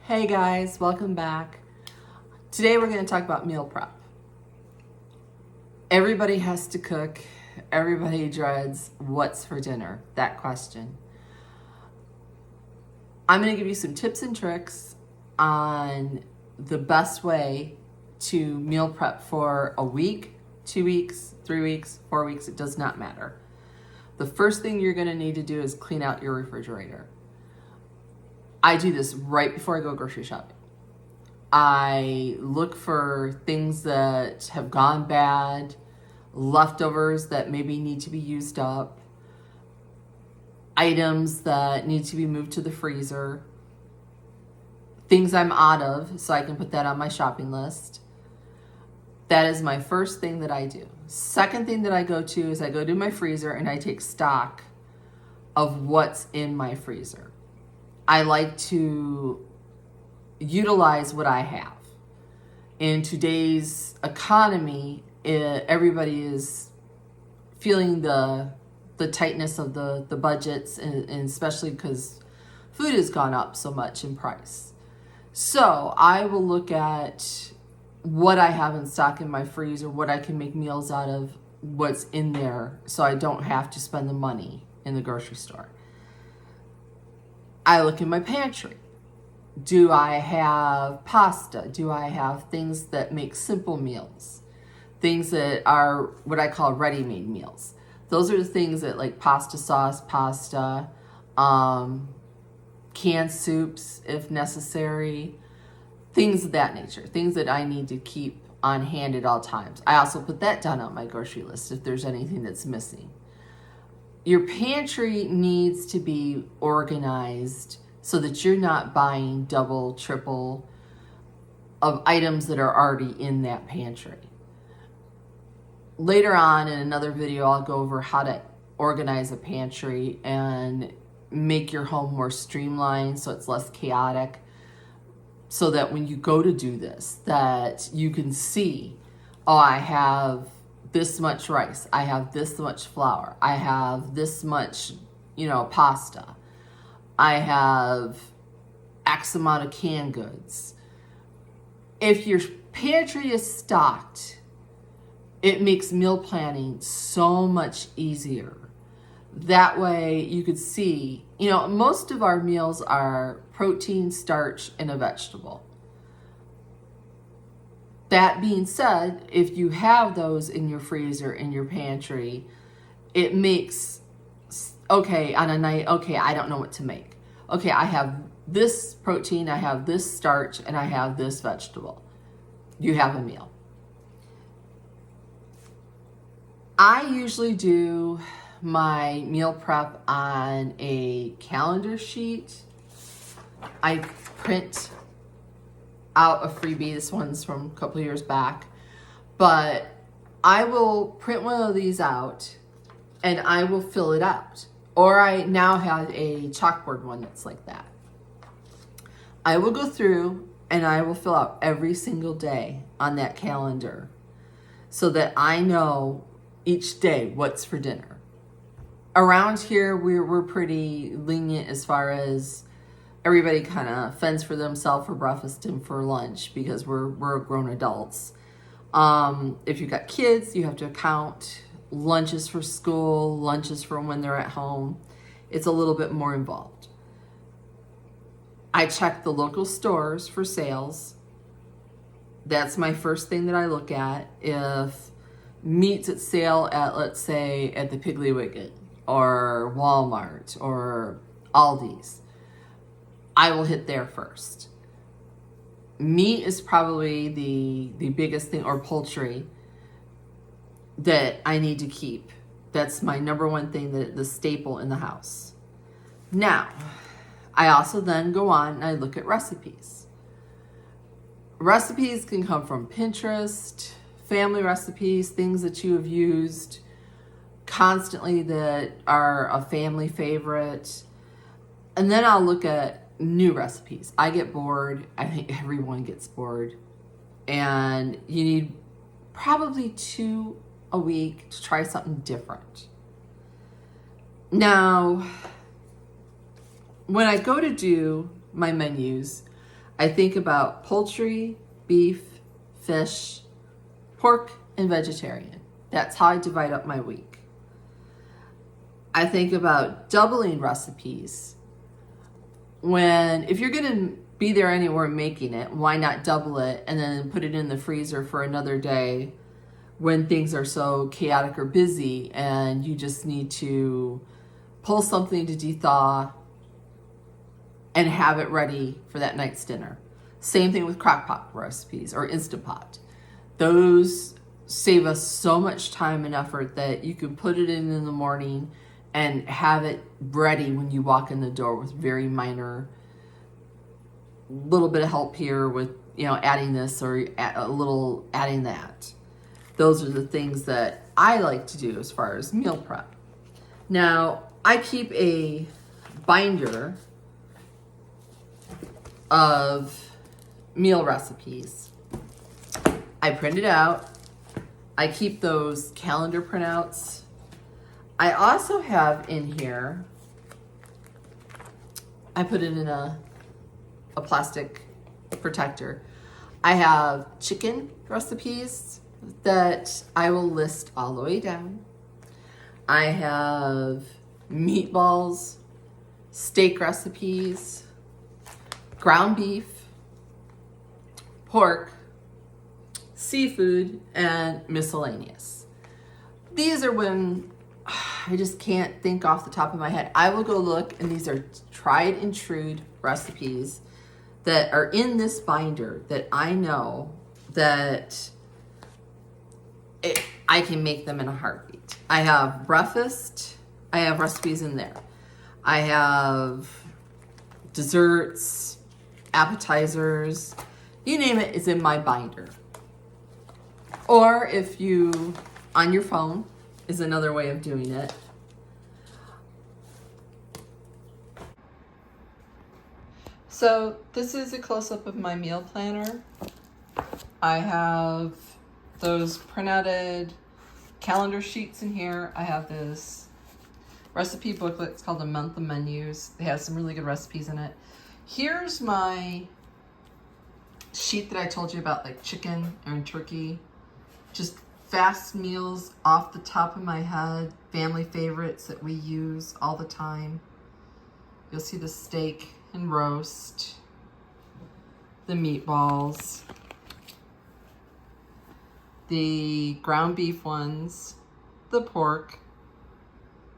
Hey guys, welcome back. Today we're going to talk about meal prep. Everybody has to cook. Everybody dreads what's for dinner, that question. I'm going to give you some tips and tricks on the best way to meal prep for a week, 2 weeks, 3 weeks, 4 weeks, it does not matter. The first thing you're going to need to do is clean out your refrigerator. I do this right before I go grocery shopping. I look for things that have gone bad, leftovers that maybe need to be used up, items that need to be moved to the freezer, things I'm out of so I can put that on my shopping list. That is my first thing that I do. Second thing that I go to is I go to my freezer and I take stock of what's in my freezer. I like to utilize what I have. In today's economy, everybody is feeling the tightness of the budgets, and especially because food has gone up so much in price. So I will look at what I have in stock in my freezer, what I can make meals out of, what's in there, so I don't have to spend the money in the grocery store. I look in my pantry. Do I have pasta? Do I have things that make simple meals? Things that are what I call ready-made meals. Those are the things that, like pasta sauce, pasta, canned soups if necessary, things of that nature, things that I need to keep on hand at all times. I also put that down on my grocery list if there's anything that's missing. Your pantry needs to be organized so that you're not buying double, triple of items that are already in that pantry. Later on in another video, I'll go over how to organize a pantry and make your home more streamlined so it's less chaotic, so that when you go to do this, that you can see, oh, I have this much rice, I have this much flour, I have this much, pasta, I have X amount of canned goods. If your pantry is stocked, it makes meal planning so much easier. That way you could see, most of our meals are protein, starch, and a vegetable. That being said, if you have those in your freezer, in your pantry, it makes, okay, on a night, okay, I don't know what to make. Okay, I have this protein, I have this starch, and I have this vegetable. You have a meal. I usually do my meal prep on a calendar sheet. I print out a freebie. This one's from a couple years back. But I will print one of these out and I will fill it out. Or I now have a chalkboard one that's like that. I will go through and I will fill out every single day on that calendar so that I know each day what's for dinner. Around here, we're pretty lenient as far as everybody kind of fends for themselves for breakfast and for lunch because we're grown adults. If you've got kids, you have to account lunches for school, lunches for when they're at home. It's a little bit more involved. I check the local stores for sales. That's my first thing that I look at. If meat's at sale at, let's say, at the Piggly Wiggly or Walmart or Aldi's, I will hit there first. Meat is probably the biggest thing, or poultry, that I need to keep. That's my number one thing, the staple in the house. Now, I also then go on and I look at recipes. Recipes can come from Pinterest, family recipes, things that you have used constantly that are a family favorite. And then I'll look at new recipes. I get bored. I think everyone gets bored. And you need probably 2 a week to try something different. Now, when I go to do my menus, I think about poultry, beef, fish, pork, and vegetarian. That's how I divide up my week. I think about doubling recipes. If you're going to be there anywhere making it, why not double it and then put it in the freezer for another day when things are so chaotic or busy and you just need to pull something to de-thaw and have it ready for that night's dinner. Same thing with crock pot recipes or Instant Pot. Those save us so much time and effort that you can put it in the morning and have it ready when you walk in the door with very minor, little bit of help here with, adding this or a little adding that. Those are the things that I like to do as far as meal prep. Now, I keep a binder of meal recipes. I print it out. I keep those calendar printouts. I also have in here, I put it in a plastic protector. I have chicken recipes that I will list all the way down. I have meatballs, steak recipes, ground beef, pork, seafood, and miscellaneous. These are when I just can't think off the top of my head. I will go look, and these are tried and true recipes that are in this binder that I know that I can make them in a heartbeat. I have breakfast. I have recipes in there. I have desserts, appetizers, you name it, it's in my binder. Or if you, on your phone, is another way of doing it. So this is a close-up of my meal planner. I have those printed calendar sheets in here. I have this recipe booklet. It's called A Month of Menus. It has some really good recipes in it. Here's my sheet that I told you about, like chicken and turkey. Just fast meals off the top of my head, family favorites that we use all the time. You'll see the steak and roast, the meatballs, the ground beef ones, the pork,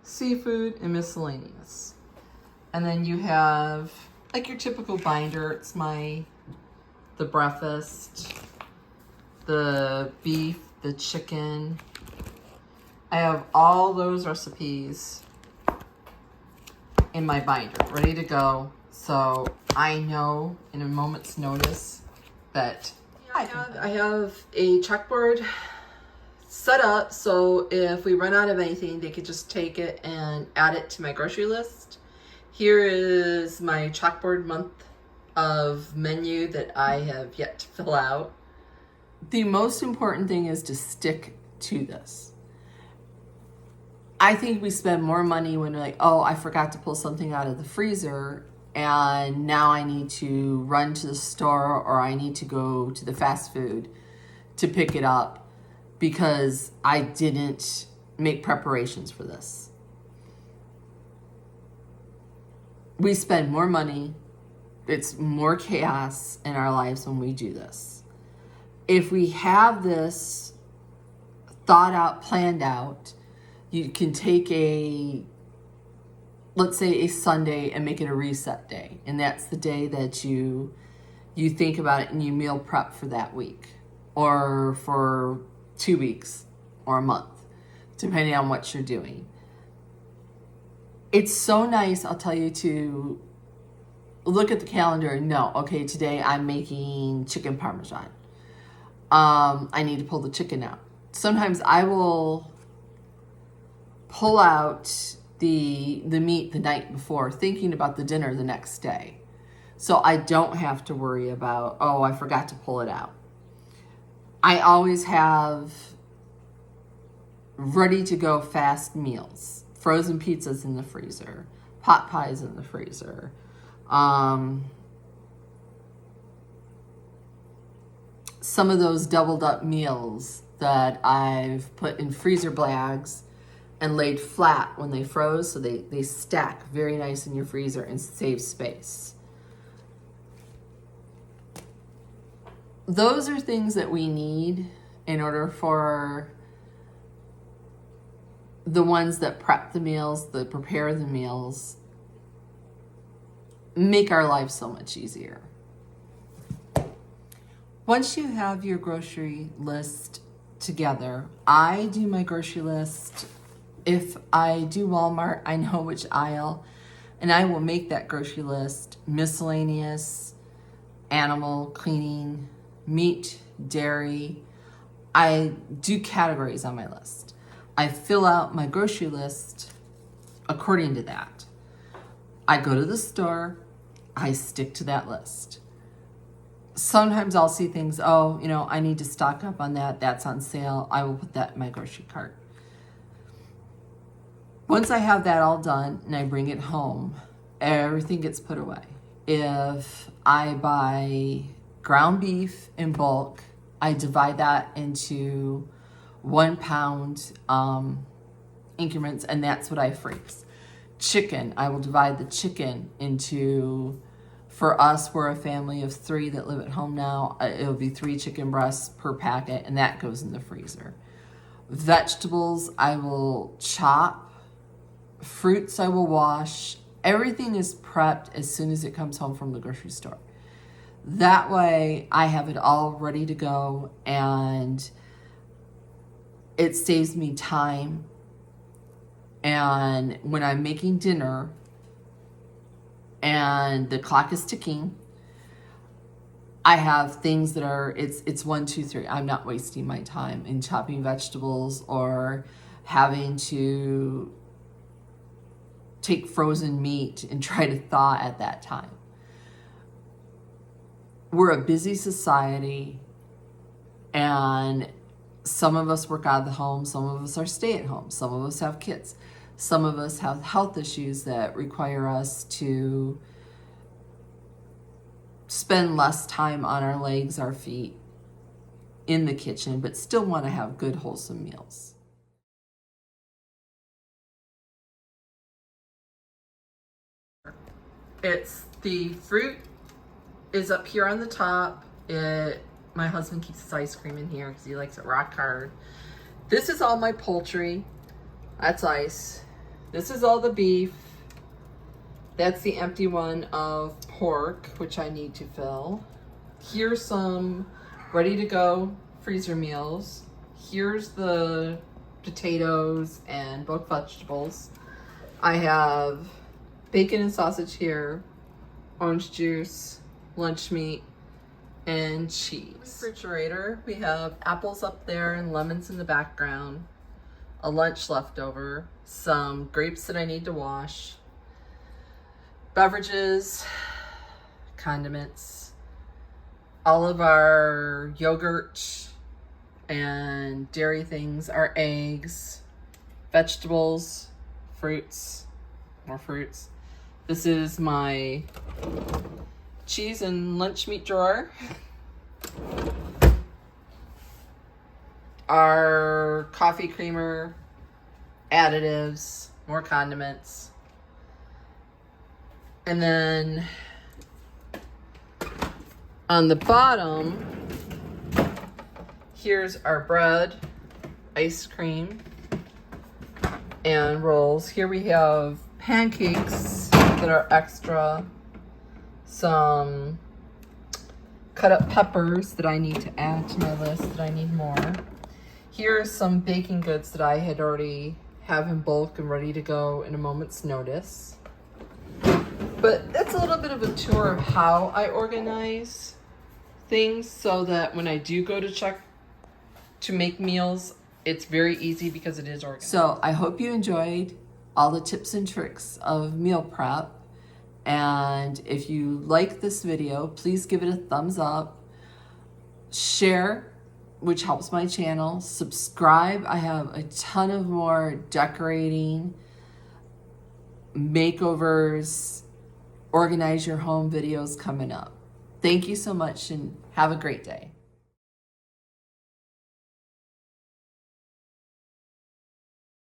seafood, and miscellaneous. And then you have like your typical binder. It's the breakfast, the beef, the chicken. I have all those recipes in my binder, ready to go. So I know in a moment's notice that I have a chalkboard set up so if we run out of anything, they could just take it and add it to my grocery list. Here is my chalkboard month of menu that I have yet to fill out. The most important thing is to stick to this. I think we spend more money when we're like, oh, I forgot to pull something out of the freezer and now I need to run to the store or I need to go to the fast food to pick it up because I didn't make preparations for this. We spend more money. It's more chaos in our lives when we do this. If we have this thought out, planned out, you can take let's say a Sunday and make it a reset day. And that's the day that you think about it and you meal prep for that week or for 2 weeks or a month, depending on what you're doing. It's so nice, I'll tell you, to look at the calendar and know, okay, today I'm making chicken parmesan. I need to pull the chicken out. Sometimes I will pull out the meat the night before, thinking about the dinner the next day. So I don't have to worry about, oh, I forgot to pull it out. I always have ready to go fast meals. Frozen pizzas in the freezer, pot pies in the freezer, some of those doubled up meals that I've put in freezer bags and laid flat when they froze, so they stack very nice in your freezer and save space. Those are things that we need in order for the ones that prep the meals, that prepare the meals, make our life so much easier. Once you have your grocery list together, I do my grocery list. If I do Walmart, I know which aisle, and I will make that grocery list miscellaneous, animal, cleaning, meat, dairy. I do categories on my list. I fill out my grocery list according to that. I go to the store, I stick to that list. Sometimes I'll see things, oh, you know, I need to stock up on that. That's on sale. I will put that in my grocery cart. Once I have that all done and I bring it home, everything gets put away. If I buy ground beef in bulk, I divide that into 1 pound increments, and that's what I freeze. Chicken, I will divide the chicken into, for us, we're a family of 3 that live at home now. It'll be 3 chicken breasts per packet, and that goes in the freezer. Vegetables, I will chop. Fruits, I will wash. Everything is prepped as soon as it comes home from the grocery store. That way, I have it all ready to go, and it saves me time. And when I'm making dinner and the clock is ticking, I have things that are, it's 1, 2, 3. I'm not wasting my time in chopping vegetables or having to take frozen meat and try to thaw at that time. We're a busy society, and some of us work out of the home, some of us are stay-at-home, some of us have kids, some of us have health issues that require us to spend less time on our legs, our feet, in the kitchen, but still want to have good, wholesome meals. It's the fruit is up here on the top. My husband keeps his ice cream in here because he likes it rock hard. This is all my poultry. That's ice. This is all the beef. That's the empty one of pork, which I need to fill. Here's some ready to go freezer meals. Here's the potatoes and both vegetables. I have bacon and sausage here, orange juice, lunch meat, and cheese. Refrigerator, we have apples up there and lemons in the background, a lunch leftover, some grapes that I need to wash, beverages, condiments, all of our yogurt and dairy things, our eggs, vegetables, fruits, more fruits. This is my cheese and lunch meat drawer. Our coffee creamer, additives, more condiments. And then on the bottom, here's our bread, ice cream, and rolls. Here we have pancakes that are extra, some cut up peppers that I need to add to my list that I need more. Here are some baking goods that I had already have in bulk and ready to go in a moment's notice. But that's a little bit of a tour of how I organize things so that when I do go to check to make meals, it's very easy because it is organized. So I hope you enjoyed all the tips and tricks of meal prep. And if you like this video, please give it a thumbs up, share, which helps my channel, subscribe. I have a ton of more decorating, makeovers, organize your home videos coming up. Thank you so much and have a great day.